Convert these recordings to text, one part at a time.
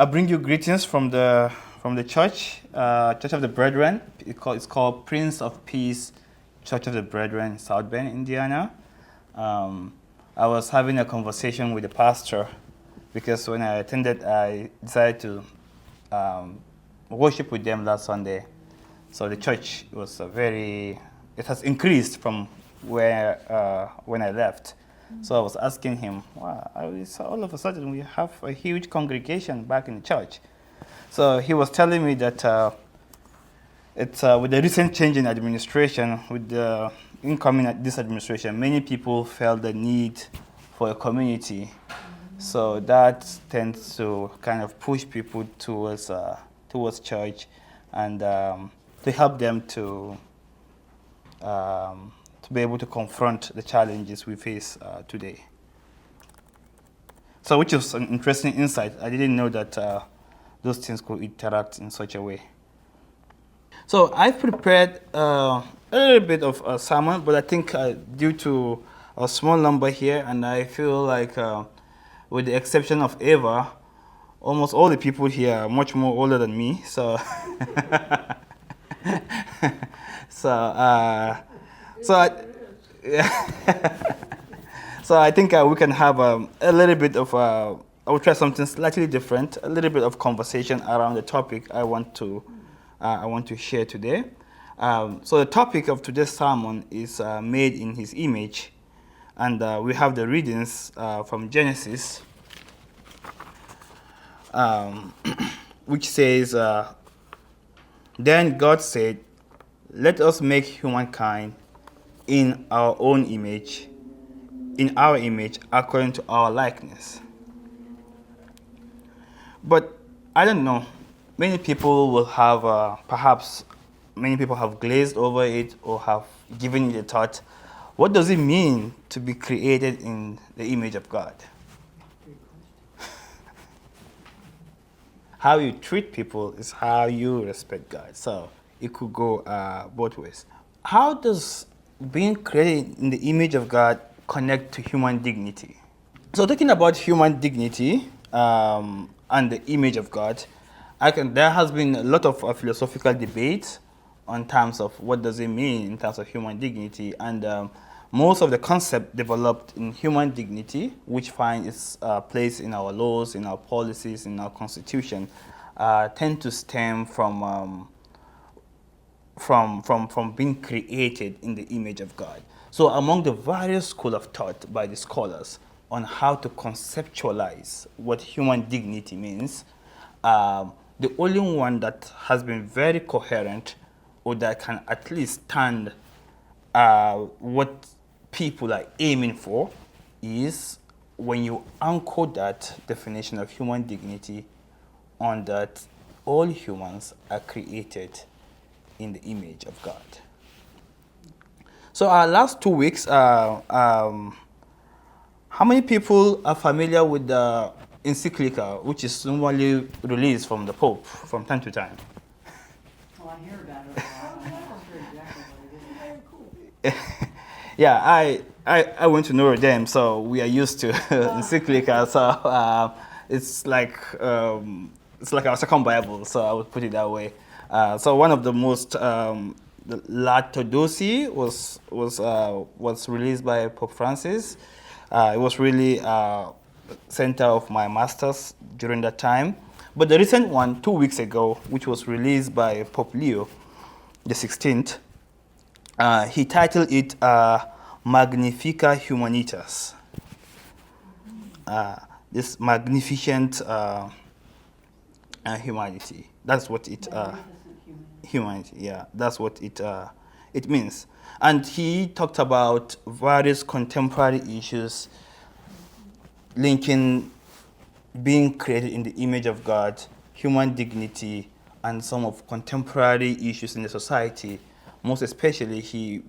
I bring you greetings from the church, Church of the Brethren. It's called Prince of Peace Church of the Brethren, South Bend, Indiana. I was having a conversation with the pastor because when I attended, I decided to worship with them last Sunday. So the church was it has increased from where when I left. So I was asking him, wow, all of a sudden we have a huge congregation back in the church. So he was telling me that it's with the recent change in administration, with the incoming this administration, many people felt the need for a community. So that tends to kind of push people towards church and to help them to be able to confront the challenges we face today. So which is an interesting insight. I didn't know that those things could interact in such a way. So I've prepared a little bit of a sermon, but I think due to a small number here, and I feel like with the exception of Eva, almost all the people here are much more older than me. So, so I think we can have a little bit of, I will try something slightly different, a little bit of conversation around the topic I want to share today. So the topic of today's sermon is made in his image. And we have the readings from Genesis, which says, Then God said, let us make humankind in our own image, according to our likeness. But I don't know, many people will have, perhaps many people have glazed over it or have given it a thought. What does it mean to be created in the image of God? How you treat people is how you respect God. So it could go both ways. How does being created in the image of God connect to human dignity? So talking about human dignity and the image of God, there has been a lot of philosophical debate on terms of what does it mean in terms of human dignity, and most of the concept developed in human dignity, which find its place in our laws, in our policies, in our constitution, tend to stem from being created in the image of God. So among the various schools of thought by the scholars on how to conceptualize what human dignity means, the only one that has been very coherent or that can at least stand what people are aiming for is when you anchor that definition of human dignity on that all humans are created in the image of God. So our last 2 weeks, how many people are familiar with the encyclical, which is normally released from the Pope from time to time? Well, I hear about it a lot. I'm not sure exactly what it is. Yeah, I went to Notre Dame, so we are used to encyclical. So it's like our second Bible. So I would put it that way. So one of the most Laudato Si was released by Pope Francis. It was really center of my master's during that time. But the recent one, 2 weeks ago, which was released by Pope Leo the 16th, he titled it Magnifica Humanitas. This magnificent humanity. That's what it humanity. Yeah, that's what it means. And he talked about various contemporary issues linking being created in the image of God, human dignity, and some of contemporary issues in the society. Most especially, he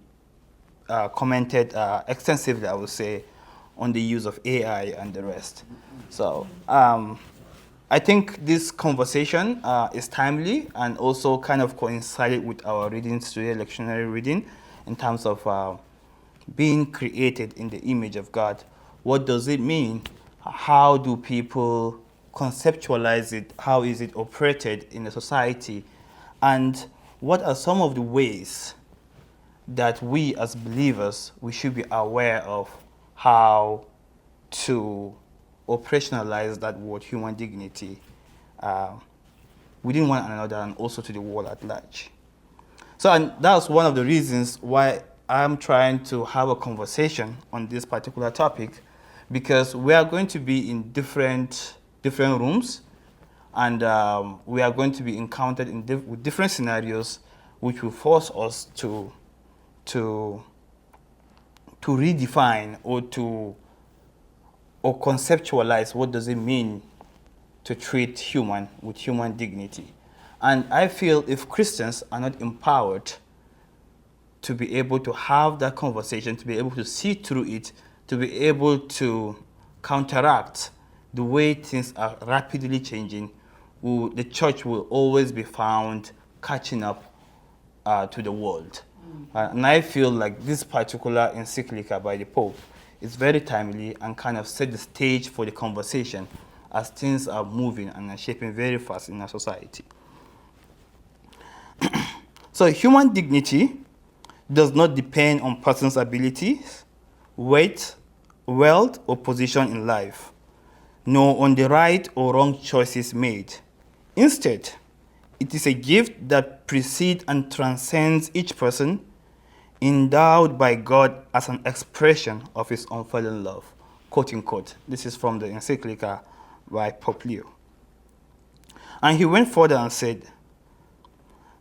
commented extensively, I would say, on the use of AI and the rest. So I think this conversation is timely and also kind of coincided with our readings today, lectionary reading, in terms of being created in the image of God. What does it mean? How do people conceptualize it, how is it operated in the society, and what are some of the ways that we as believers, we should be aware of how to operationalize that word, human dignity, within one another and also to the world at large. So, and that's one of the reasons why I'm trying to have a conversation on this particular topic, because we are going to be in different rooms, and we are going to be encountered with different scenarios, which will force us to redefine or conceptualize what does it mean to treat human with human dignity. And I feel if Christians are not empowered to be able to have that conversation, to be able to see through it, to be able to counteract the way things are rapidly changing, the church will always be found catching up to the world. And I feel like this particular encyclical by the Pope is very timely and kind of set the stage for the conversation as things are moving and are shaping very fast in our society. So human dignity does not depend on person's abilities, weight, wealth, or position in life, nor on the right or wrong choices made. Instead, it is a gift that precedes and transcends each person, endowed by God as an expression of his unfailing love. Quote unquote. This is from the encyclical by Pope Leo. And he went further and said,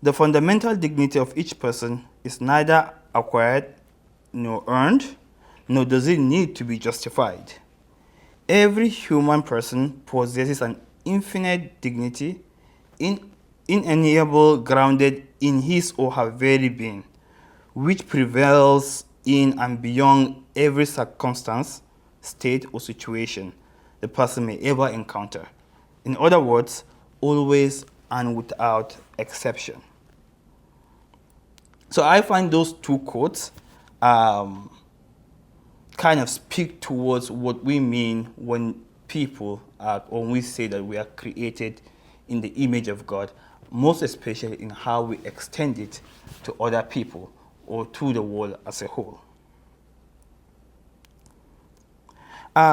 the fundamental dignity of each person is neither acquired nor earned, nor does it need to be justified. Every human person possesses an infinite dignity, inalienable, grounded in his or her very being, which prevails in and beyond every circumstance, state, or situation the person may ever encounter. In other words, always and without exception. So I find those two quotes kind of speak towards what we mean when when we say that we are created in the image of God, most especially in how we extend it to other people or to the world as a whole.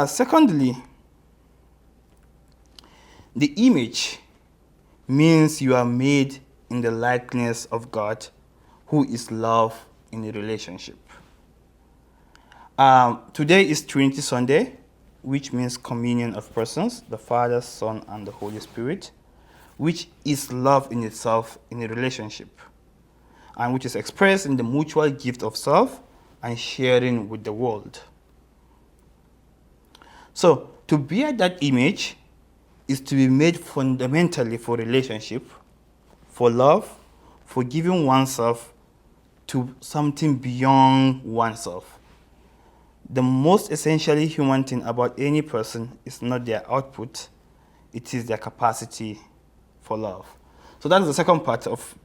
Secondly, the image means you are made in the likeness of God, who is love in a relationship. Today is Trinity Sunday, which means communion of persons, the Father, Son, and the Holy Spirit, which is love in itself in a relationship, and which is expressed in the mutual gift of self and sharing with the world. So, to bear that image is to be made fundamentally for relationship, for love, for giving oneself to something beyond oneself. The most essentially human thing about any person is not their output, it is their capacity for love. So that's the second part of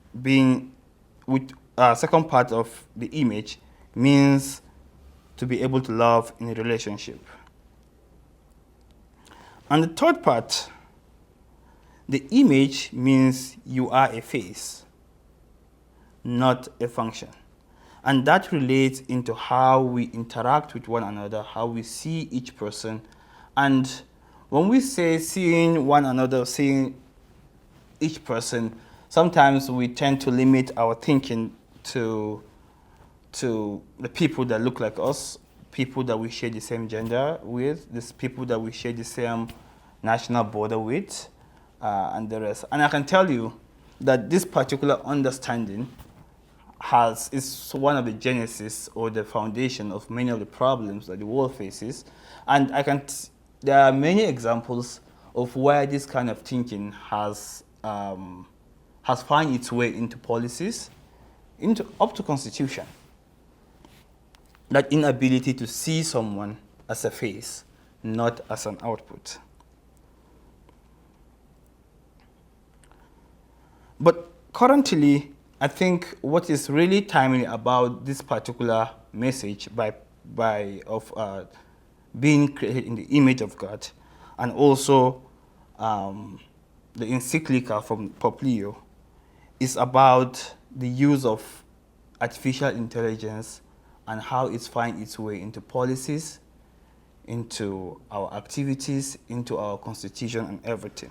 second part of the image, means to be able to love in a relationship. And the third part, the image means you are a face, not a function. And that relates into how we interact with one another, how we see each person. And when we say seeing one another, seeing each person, sometimes we tend to limit our thinking to the people that look like us, people that we share the same gender with, these people that we share the same national border with, and the rest. And I can tell you that this particular understanding is one of the genesis or the foundation of many of the problems that the world faces. And there are many examples of where this kind of thinking has found its way into policies, up to constitution. That inability to see someone as a face, not as an output. But currently, I think what is really timely about this particular message of being created in the image of God, and also the encyclical from Pope Leo, is about the use of artificial intelligence and how it's finding its way into policies, into our activities, into our constitution and everything.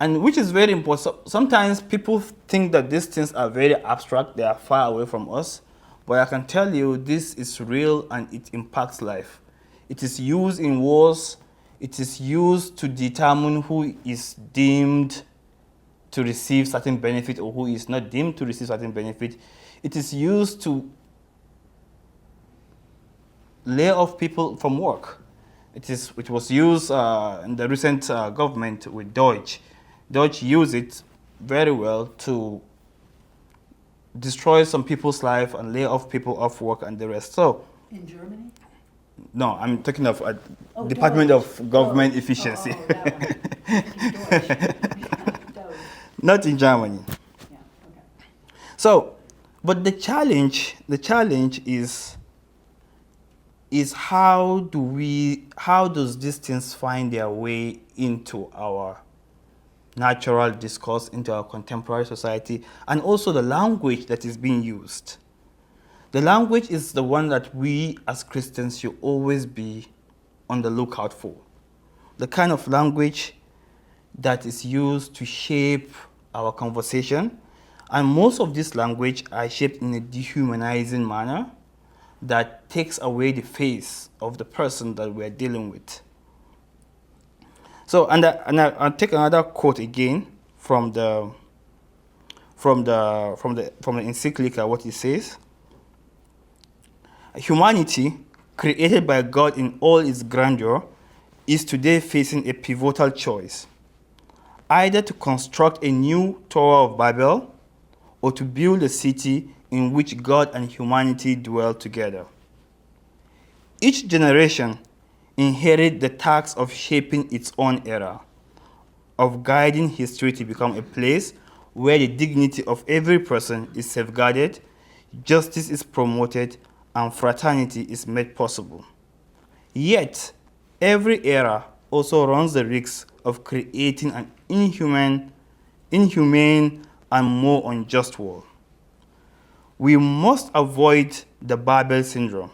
And which is very important. So sometimes people think that these things are very abstract, they are far away from us, but I can tell you this is real and it impacts life. It is used in wars, it is used to determine who is deemed to receive certain benefit or who is not deemed to receive certain benefit. It is used to lay off people from work. It was used in the recent government with Deutsche. Deutsche used it very well to destroy some people's life and lay off people off work and the rest. So, In Germany? no, I'm talking of Oh, Department Deutsche. of Government Oh, Efficiency. Oh, that one. Deutsche. Not in Germany. Yeah, okay. So, but the challenge is how does these things find their way into our natural discourse, into our contemporary society, and also the language that is being used. The language is the one that we as Christians should always be on the lookout for. The kind of language that is used to shape our conversation, and most of this language are shaped in a dehumanizing manner that takes away the face of the person that we're dealing with. So, I'll take another quote again from the encyclical. What it says: humanity, created by God in all its grandeur, is today facing a pivotal choice: either to construct a new Tower of Babel, or to build a city in which God and humanity dwell together. Each generation inherits the task of shaping its own era, of guiding history to become a place where the dignity of every person is safeguarded, justice is promoted, and fraternity is made possible. Yet, every era also runs the risk of creating an inhumane and more unjust world. We must avoid the Babel syndrome,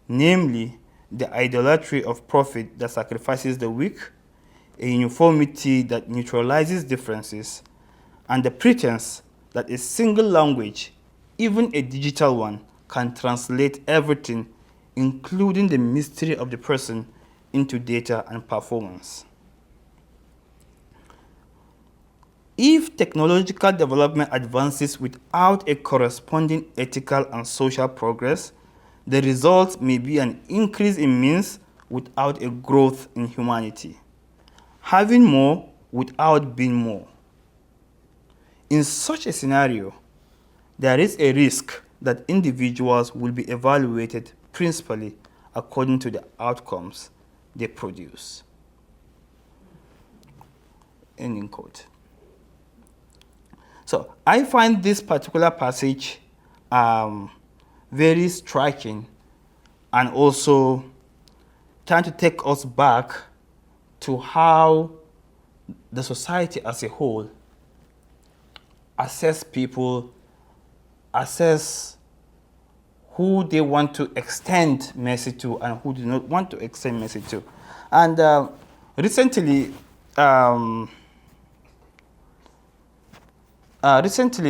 namely the idolatry of profit that sacrifices the weak, a uniformity that neutralizes differences, and the pretense that a single language, even a digital one, can translate everything, including the mystery of the person, into data and performance. If technological development advances without a corresponding ethical and social progress, the result may be an increase in means without a growth in humanity, having more without being more. In such a scenario, there is a risk that individuals will be evaluated principally according to the outcomes they produce. Ending quote. So I find this particular passage very striking, and also trying to take us back to how the society as a whole assess people, assess who they want to extend mercy to and who do not want to extend mercy to. And recently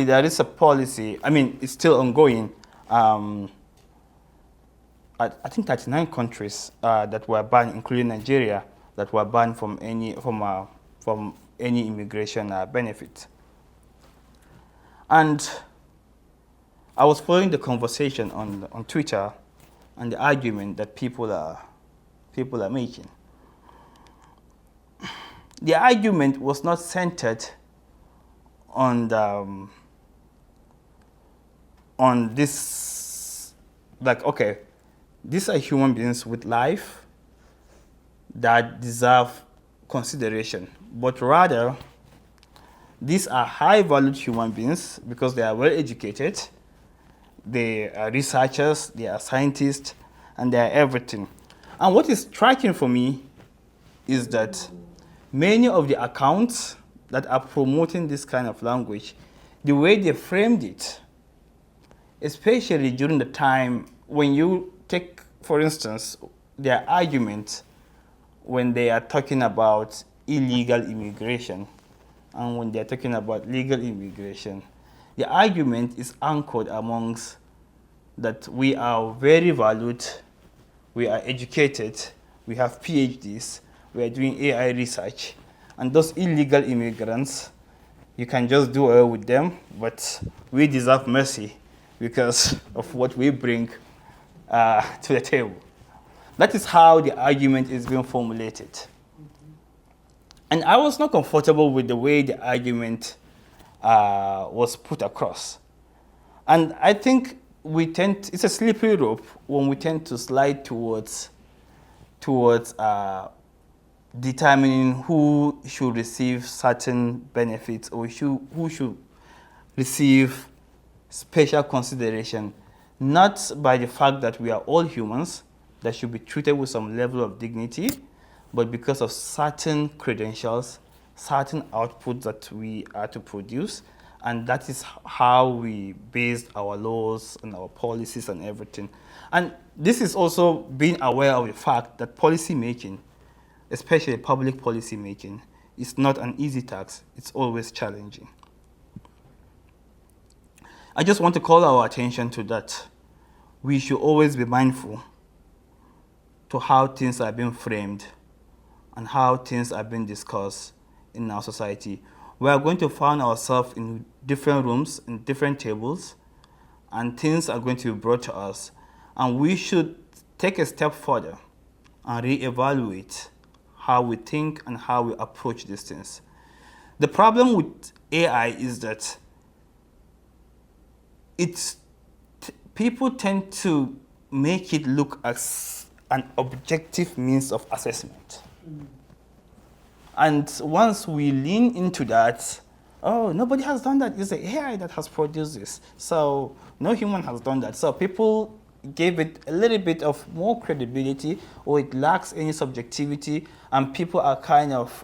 there is a policy, I mean, it's still ongoing. I think 39 countries that were banned, including Nigeria, that were banned from any immigration benefit. And I was following the conversation on Twitter and the argument that people are making. The argument was not centered on this, like, okay, these are human beings with life that deserve consideration, but rather these are high-valued human beings because they are well-educated, they are researchers, they are scientists, and they are everything. And what is striking for me is that many of the accounts that are promoting this kind of language, the way they framed it, especially during the time when you take, for instance, their argument when they are talking about illegal immigration and when they're talking about legal immigration, the argument is anchored amongst that we are very valued, we are educated, we have PhDs, we are doing AI research, and those illegal immigrants, you can just do away with them, but we deserve mercy because of what we bring to the table. That is how the argument is being formulated. And I was not comfortable with the way the argument was put across. And I think it's a slippery rope when we tend to slide towards determining who should receive certain benefits or who should receive special consideration, not by the fact that we are all humans that should be treated with some level of dignity, but because of certain credentials, certain outputs that we are to produce, and that is how we based our laws and our policies and everything. And this is also being aware of the fact that policy making, especially public policy making, is not an easy task. It's always challenging. I just want to call our attention to that. We should always be mindful to how things are being framed and how things are being discussed in our society. We are going to find ourselves in different rooms, in different tables, and things are going to be brought to us. And we should take a step further and reevaluate how we think and how we approach these things. The problem with AI is that people tend to make it look as an objective means of assessment. And once we lean into that, oh, nobody has done that. It's the AI that has produced this. So no human has done that. So people gave it a little bit of more credibility, or it lacks any subjectivity, and people are kind of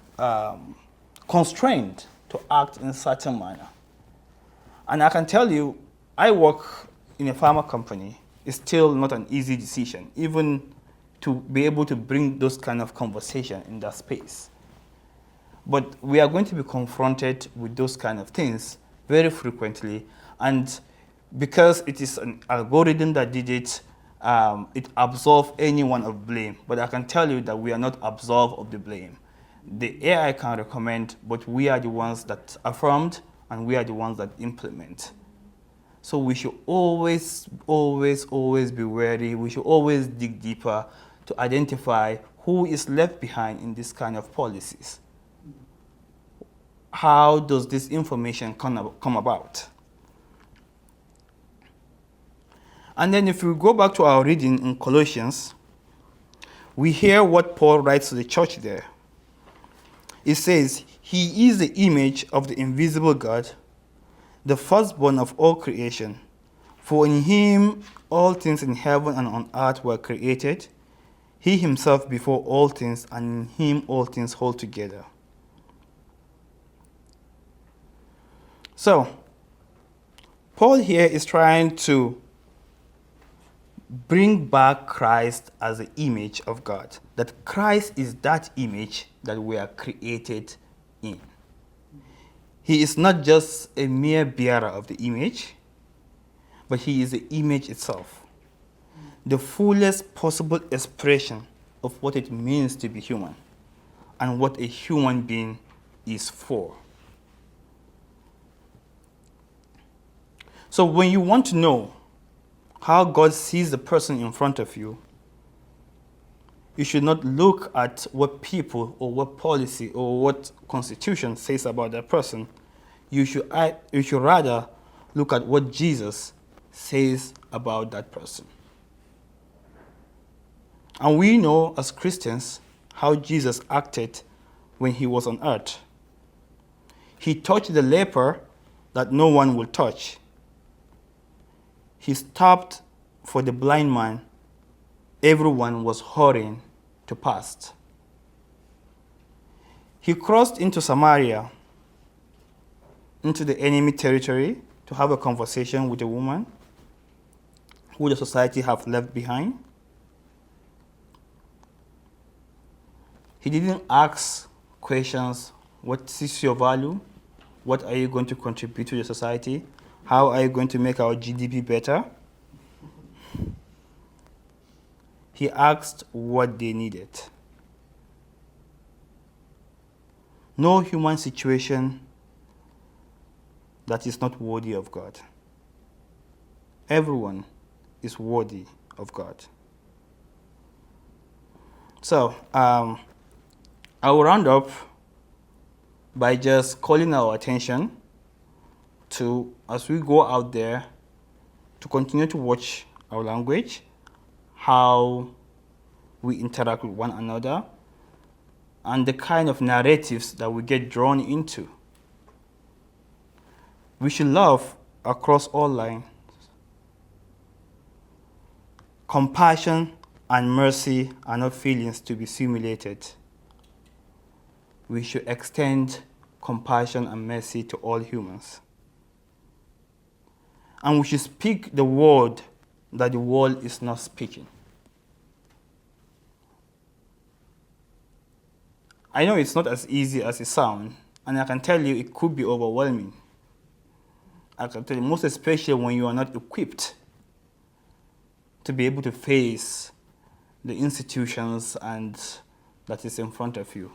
constrained to act in a certain manner. And I can tell you, I work in a pharma company. It's still not an easy decision, even to be able to bring those kind of conversation in that space. But we are going to be confronted with those kind of things very frequently, and because it is an algorithm that did it, it absolves anyone of blame. But I can tell you that we are not absolved of the blame. The AI can recommend, but we are the ones that affirmed, and we are the ones that implement. So we should always, always, always be wary. We should always dig deeper to identify who is left behind in this kind of policies. How does this information come about? And then if we go back to our reading in Colossians, we hear what Paul writes to the church there. It says, "He is the image of the invisible God, the firstborn of all creation. For in him all things in heaven and on earth were created, he himself before all things, and in him all things hold together." So, Paul here is trying to bring back Christ as the image of God. That Christ is that image that we are created in. He is not just a mere bearer of the image, but he is the image itself. The fullest possible expression of what it means to be human and what a human being is for. So when you want to know how God sees the person in front of you, you should not look at what people or what policy or what constitution says about that person. You should rather look at what Jesus says about that person. And we know as Christians how Jesus acted when he was on earth. He touched the leper that no one will touch. He stopped for the blind man. Everyone was hurrying to pass. He crossed into Samaria, into the enemy territory, to have a conversation with a woman who the society have left behind. He didn't ask questions, what is your value? What are you going to contribute to the society? How are you going to make our GDP better? He asked what they needed. No human situation that is not worthy of God. Everyone is worthy of God. So, I will round up by just calling our attention to, as we go out there, to continue to watch our language, how we interact with one another, and the kind of narratives that we get drawn into. We should love across all lines. Compassion and mercy are not feelings to be simulated. We should extend compassion and mercy to all humans. And we should speak the word that the world is not speaking. I know it's not as easy as it sounds, and I can tell you it could be overwhelming. I can tell you, most especially when you are not equipped to be able to face the institutions and that is in front of you.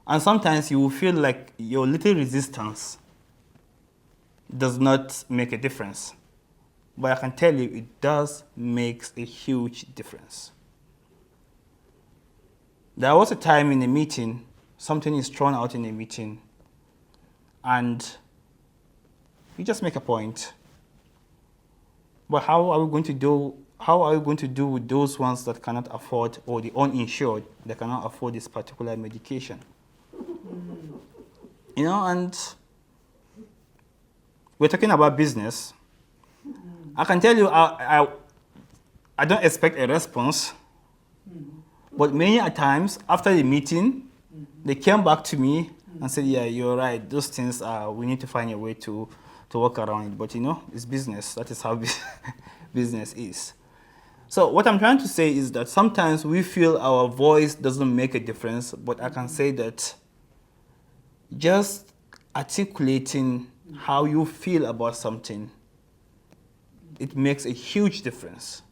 And sometimes you will feel like your little resistance does not make a difference. But I can tell you it does make a huge difference. There was a time in a meeting, something is thrown out in a meeting, and you just make a point. But how are we going to do with those ones that cannot afford, or the uninsured that cannot afford this particular medication? You know, and we're talking about business. I can tell you, I don't expect a response, but many a times after the meeting, they came back to me and said, yeah, you're right, those things, we need to find a way to work around it. But you know, it's business. That is how business is. So what I'm trying to say is that sometimes we feel our voice doesn't make a difference, but I can say that just articulating how you feel about something, it makes a huge difference.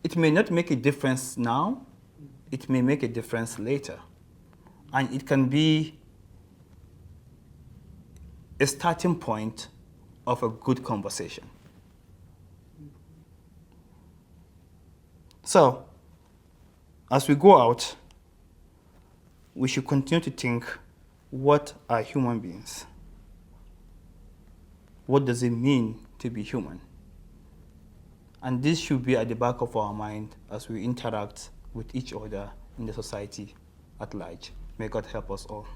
It may not make a difference now, it may make a difference later. And it can be a starting point of a good conversation. So, as we go out, we should continue to think, what are human beings? What does it mean to be human? And this should be at the back of our mind as we interact with each other in the society at large. May God help us all.